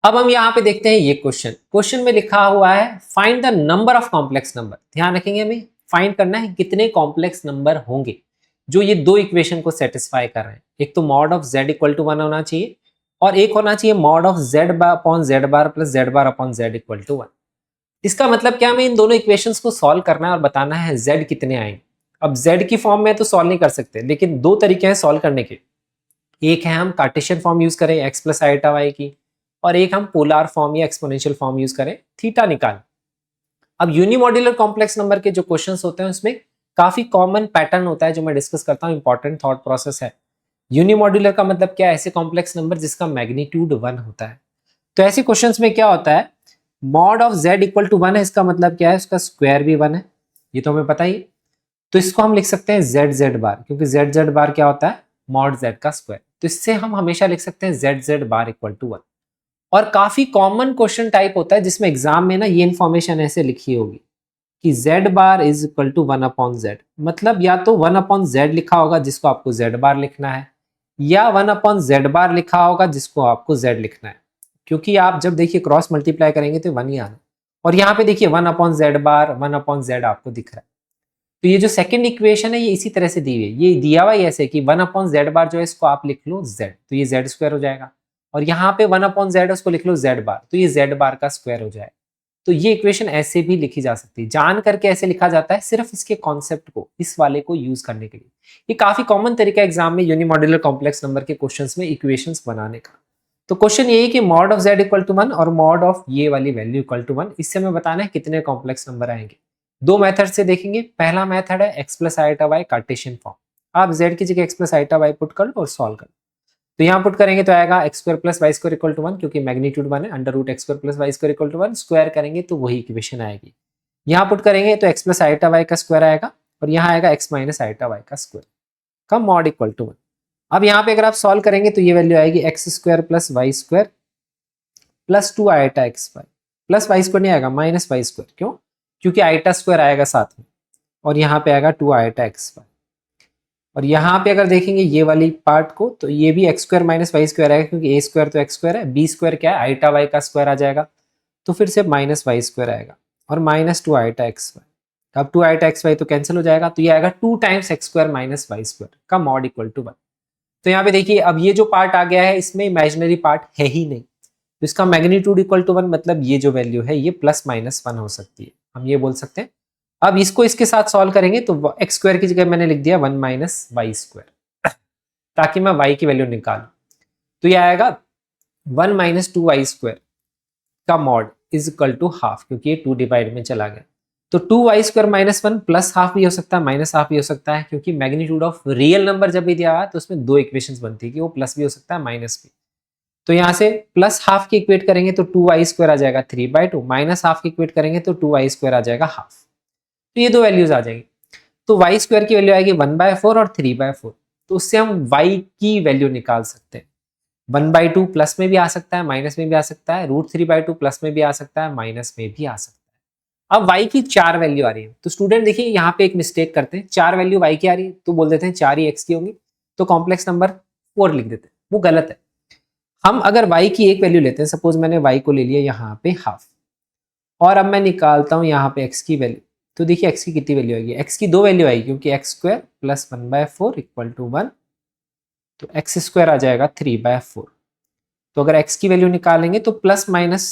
अब हम यहाँ पे देखते हैं ये क्वेश्चन में लिखा हुआ है find the number of complex number. ध्यान रखेंगे हमें फाइंड करना है कितने कॉम्प्लेक्स नंबर होंगे जो ये दो इक्वेशन को सेटिस्फाई कर रहे हैं। एक तो mod of z equal to 1 होना चाहिए और एक होना चाहिए mod of z bar upon z bar plus z bar upon z equal to 1। इसका मतलब क्या, हमें इन दोनों इक्वेशंस को सॉल्व करना है और बताना है z कितने आएंगे। अब z की फॉर्म में तो सॉल्व नहीं कर सकते, लेकिन दो तरीके हैं सॉल्व करने के। एक है हम कार्टेशियन फॉर्म यूज करें x प्लस आइटा y की, और एक हम पोलर फॉर्म या एक्सपोनेंशियल फॉर्म यूज करें थीटा निकाल। अब यूनिमॉड्यूलर कॉम्प्लेक्स नंबर के जो क्वेश्चंस होते हैं उसमें काफी कॉमन पैटर्न होता है जो मैं डिस्कस करता हूं, इंपॉर्टेंट थॉट प्रोसेस है। यूनिमॉड्यूलर का मतलब क्या है, ऐसे कॉम्प्लेक्स नंबर जिसका मैग्नीट्यूड 1 होता है। तो ऐसे क्वेश्चंस में क्या होता है, mod of z equal to 1 है, इसका मतलब क्या है, उसका स्क्वायर भी 1 है, ये तो हमें पता ही। तो इसको हम लिख सकते हैं z बार, क्योंकि z बार क्या होता है, मॉड z का स्क्वायर। तो इससे हम हमेशा लिख सकते हैं z बार इक्वल टू 1। और काफी कॉमन क्वेश्चन टाइप होता है जिसमें एग्जाम में ना ये इन्फॉर्मेशन ऐसे लिखी होगी कि z bar is equal to 1 upon z, मतलब या तो 1 अपॉन z लिखा होगा जिसको आपको z बार लिखना है, या 1 अपॉन z बार लिखा होगा जिसको आपको z लिखना है। क्योंकि आप जब देखिए क्रॉस मल्टीप्लाई करेंगे तो 1 ही आना, और यहाँ पे देखिए 1 अपॉन z बार 1 अपॉन z आपको दिख रहा है। तो ये जो सेकंड इक्वेशन है ये इसी तरह से दी हुई है, ये दिया हुआ है ऐसे कि 1 अपॉन z बार जो है इसको आप लिख लो z, तो ये z स्क्वायर हो जाएगा, और यहाँ पे 1 अपॉन z उसको लिख लो z बार, तो ये z बार का स्क्वायर हो जाएगा। तो ये इक्वेशन ऐसे भी लिखी जा सकती है, जान करके ऐसे लिखा जाता है सिर्फ इसके कॉन्सेप्ट को, इस वाले को यूज करने के लिए। ये काफी कॉमन तरीका एग्जाम में यूनिमॉड्यूलर कॉम्प्लेक्स नंबर के क्वेश्चंस में इक्वेशंस बनाने का। तो क्वेश्चन ये है कि mod of z equal to 1 और मॉड ऑफ ये वाली वैल्यू इक्वल टू 1, इससे हमें बताना है कितने कॉम्प्लेक्स नंबर आएंगे। दो मेथड से देखेंगे। पहला मेथड है x plus iota y Cartesian form, आप z की जगह x plus iota y put कर लो और सॉल्व कर लो। तो यहाँ पुट करेंगे तो आएगा x square plus y square equal to 1, क्योंकि मैग्नीट्यूड 1 है, under root x square plus y square equal to 1, square करेंगे तो वही इक्वेशन आएगी। यहाँ पुट करेंगे तो एक्स प्लस आइटा वाई का स्क्वायर आएगा, और यहाँ आएगा एक्स माइनस आइटा वाई का स्क्वायर का मॉड इक्वल टू 1। अब यहाँ पे अगर आप सॉल्व करेंगे तो ये वैल्यू आएगी x square plus y square plus 2 iota x y, plus y square नहीं आएगा, माइनस वाई स्क्वायर। क्यों? क्योंकि आइटा स्क्वायर आएगा साथ में, और यहाँ पे आएगा 2 आइटा एक्स वाई। और यहाँ पे अगर देखेंगे ये वाली पार्ट को तो ये भी x square minus y square आएगा, क्योंकि ए स्क्वायर तो एक्स स्क्वायर है, बी स्क्वायर क्या है, आइटा वाई का स्क्वायर आ जाएगा, तो फिर से माइनस वाई स्क्वायर आएगा, और माइनस 2 आइटा एक्स वाई। अब 2 आइटा एक्स वाई तो कैंसिल हो जाएगा, तो ये आएगा 2 times x square minus y square का मॉड इक्वल टू 1। तो यहाँ पे देखिए अब ये जो पार्ट आ गया है इसमें इमेजिनरी पार्ट है ही नहीं, तो इसका मैग्नीट्यूड इक्वल टू 1, मतलब ये जो वैल्यू है ये प्लस माइनस 1 हो सकती है, हम ये बोल सकते हैं। अब इसको इसके साथ सॉल्व करेंगे तो एक्स स्क्वायर की जगह मैंने लिख दिया 1 माइनस वाई स्क्वायर, ताकि मैं y की वैल्यू निकालूं। तो ये आएगा 1 माइनस 2 वाई स्क्वायर का mod is equal to half, क्योंकि ये 2 डिवाइड में चला गया। तो 2 y square minus 1 plus half भी हो सकता है, माइनस हाफ भी हो सकता है, क्योंकि मैग्नीट्यूड ऑफ रियल नंबर जब भी दिया हुआ है तो उसमें दो इक्वेशंस बनती है कि वो प्लस भी हो सकता है माइनस भी। तो यहाँ से प्लस हाफ की इक्वेट करेंगे तो 2 वाई स्क्वायर आ जाएगा 3/2, माइनस हाफ की इक्वेट करेंगे तो 2 वाई स्क्वायर आ जाएगा हाफ। तो ये दो वैल्यूज आ जाएंगी। तो वाई स्क्वायर की वैल्यू आएगी 1/4 और 3/4, तो उससे हम y की वैल्यू निकाल सकते हैं। 1/2 प्लस में भी आ सकता है, माइनस में भी आ सकता है, √3/2 प्लस में भी आ सकता है, माइनस में भी आ सकता है। अब y की 4 वैल्यू आ रही है, तो स्टूडेंट देखिए यहाँ पे एक मिस्टेक करते हैं, 4 वैल्यू y की आ रही है तो बोल देते हैं 4 ही x की होंगी, तो कॉम्प्लेक्स नंबर 4 लिख देते हैं, वो गलत है। हम अगर y की एक वैल्यू लेते हैं, सपोज मैंने y को ले लिया यहाँ पे हाफ, और अब मैं निकालता हूँ यहाँ पे x की वैल्यू, तो देखिए x की कितनी वैल्यू आएगी, x की दो वैल्यू आएगी, क्योंकि x square plus 1/4 equal to 1, तो एक्स स्क्वायर आ जाएगा 3/4। तो अगर x की वैल्यू निकालेंगे तो प्लस माइनस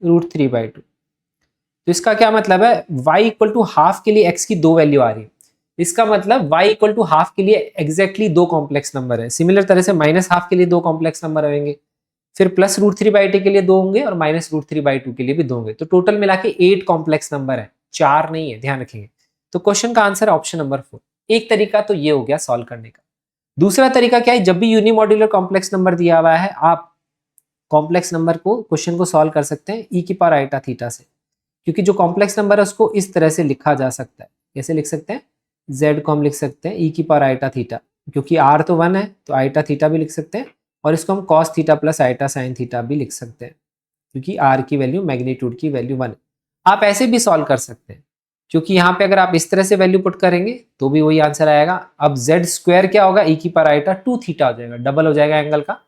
√3/2। तो इसका क्या मतलब है, y इक्वल टू हाफ के लिए x की दो वैल्यू आ रही है, इसका मतलब y इक्वल टू हाफ के लिए एग्जैक्टली दो कॉम्प्लेक्स नंबर है। सिमिलर तरह से माइनस हाफ के लिए दो कॉम्प्लेक्स नंबर आएंगे, फिर प्लस √3/2 के लिए दो होंगे, और माइनस √3/2 के लिए भी दो होंगे। तो टोटल मिला के 8 कॉम्प्लेक्स नंबर है, 4 नहीं है, ध्यान रखेंगे। तो क्वेश्चन का आंसर ऑप्शन नंबर 4। एक तरीका तो ये हो गया सॉल्व करने का। दूसरा तरीका क्या है, जब भी यूनिमॉड्यूलर कॉम्प्लेक्स नंबर दिया हुआ है, आप कॉम्प्लेक्स नंबर को क्वेश्चन को सॉल्व कर सकते हैं e की पावर आइटा थीटा से, क्योंकि जो कॉम्प्लेक्स नंबर है उसको इस तरह से लिखा जा सकता है। कैसे लिख सकते हैं, z को हम लिख सकते हैं e की पावर आइटा थीटा, क्योंकि r तो 1 है तो आइटा थीटा भी लिख सकते हैं, और इसको हम cos theta plus iota sine theta भी लिख सकते हैं, क्योंकि r की वैल्यू मैग्नीट्यूड की वैल्यू 1 है। आप ऐसे भी सॉल्व कर सकते हैं, क्योंकि यहाँ पे अगर आप इस तरह से वैल्यू पुट करेंगे तो भी वही आंसर आएगा। अब z स्क्वायर क्या होगा, e की पावर आइटा 2 थीटा हो जाएगा, डबल हो जाएगा एंगल का,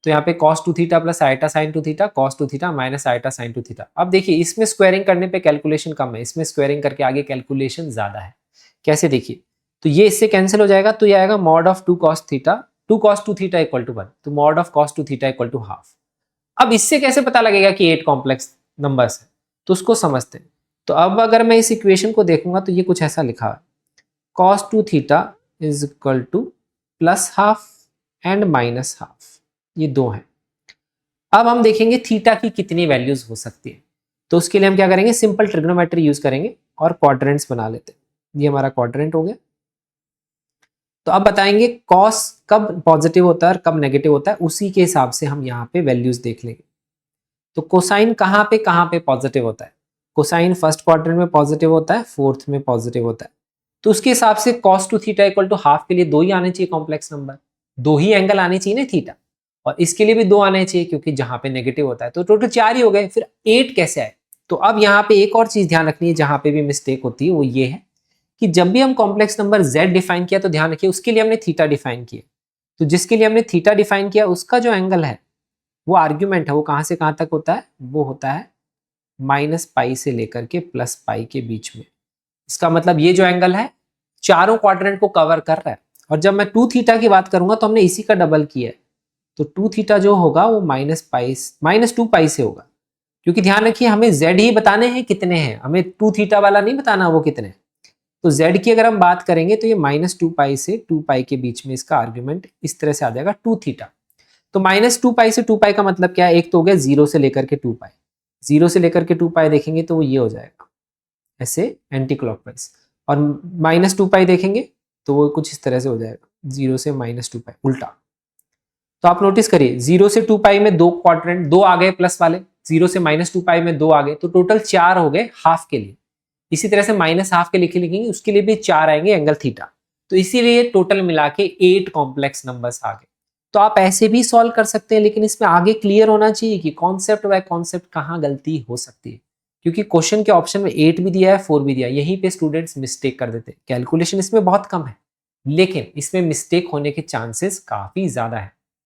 तो यहाँ पे cos 2 theta plus iota sine 2 theta, cos 2 theta minus iota sine 2 theta. अब देखिए इसमें स्क्वायरिंग करने पे कैलकुलेशन कम है, इसमें स्क्वायरिंग करके आगे कैलकुलेशन ज्यादा है। कैसे देखिए, तो ये इससे कैंसिल हो जाएगा, तो ये आएगा mod of 2 cos theta, 2 cos 2 theta equal to 1, तो mod of cos 2 theta equal to half. अब इससे कैसे पता लगेगा कि 8 कॉम्प्लेक्स नंबर्स है, तो उसको समझते हैं। तो अब अगर मैं इस इक्वेशन को देखूंगा तो ये कुछ ऐसा लिखा है, cos 2 theta is equal two plus half and minus half, ये दो हैं। अब हम देखेंगे थीटा की कितनी वैल्यूज हो सकती है, तो उसके लिए हम क्या करेंगे, सिंपल ट्रिग्नोमेट्री यूज करेंगे और क्वाड्रेंट्स बना लेते हैं। ये हमारा क्वाड्रेंट हो गया। तो अब बताएंगे cos कब पॉजिटिव होता है और कब नेगेटिव होता है, उसी के हिसाब से हम यहाँ पे वैल्यूज देख लेंगे। तो कोसाइन कहाँ पे पॉजिटिव होता है, कोसाइन फर्स्ट क्वाड्रेंट में पॉजिटिव होता है, फोर्थ में पॉजिटिव होता है। तो उसके हिसाब से cos 2 theta equal to half के लिए दो ही आने चाहिए कॉम्प्लेक्स नंबर, दो ही एंगल आने चाहिए ना थीटा, और इसके लिए भी दो आने चाहिए क्योंकि जहां पे नेगेटिव होता है, तो टोटल 4 ही हो गए। फिर 8 कैसे आए, तो अब यहाँ पे एक और चीज ध्यान रखनी है, जहां पे भी मिस्टेक होती है वो ये है कि जब भी हम कॉम्प्लेक्स नंबर z डिफाइन किया तो ध्यान रखिए उसके लिए हमने थीटा डिफाइन किया। तो जिसके लिए हमने थीटा डिफाइन किया उसका जो एंगल है वो आर्ग्यूमेंट है, वो कहां से कहां तक होता है, वो होता है माइनस पाई से लेकर के प्लस पाई के बीच में। इसका मतलब ये जो एंगल है चारों क्वाड्रेंट को कवर कर रहा है। और जब मैं 2 थीटा की बात करूंगा तो हमने इसी का डबल किया है, तो 2 थीटा जो होगा वो माइनस 2 पाई से होगा, क्योंकि ध्यान रखिए हमें z ही बताने हैं कितने हैं, हमें 2 थीटा वाला नहीं बताना वो कितने। तो z की अगर हम बात करेंगे तो ये माइनस 2 पाई से 2 पाई के बीच में इसका आर्ग्यूमेंट इस तरह से आ जाएगा 2 थीटा। तो माइनस 2 पाई से 2 पाई का मतलब क्या है, एक तो हो गया 0 से लेकर के 2 पाई, 0 से लेकर के 2 पाई देखेंगे तो वो ये हो जाएगा ऐसे एंटी क्लॉकवाइज, और माइनस 2 पाई देखेंगे तो वो कुछ इस तरह से हो जाएगा 0 से माइनस 2 पाई उल्टा। तो आप नोटिस करिए 0 से 2 पाई में दो क्वाड्रेंट, दो आ गए प्लस वाले, 0 से माइनस 2 पाई में दो आ गए, तो टोटल 4 हो गए हाफ के लिए। इसी तरह से माइनस हाफ के लिखेंगे उसके लिए भी 4 आएंगे एंगल थीटा, तो इसीलिए टोटल मिला के 8 कॉम्प्लेक्स नंबर्स आ गए। तो आप ऐसे भी सॉल्व कर सकते हैं, लेकिन इसमें आगे क्लियर होना चाहिए कि कॉन्सेप्ट बाय कॉन्सेप्ट कहाँ गलती हो सकती है, क्योंकि क्वेश्चन के ऑप्शन में 8 भी दिया है 4 भी दिया है, यहीं पे स्टूडेंट्स मिस्टेक कर देते हैं। कैलकुलेशन इसमें बहुत कम है लेकिन इसमें मिस्टेक होने के चांसेस काफी ज्यादा है।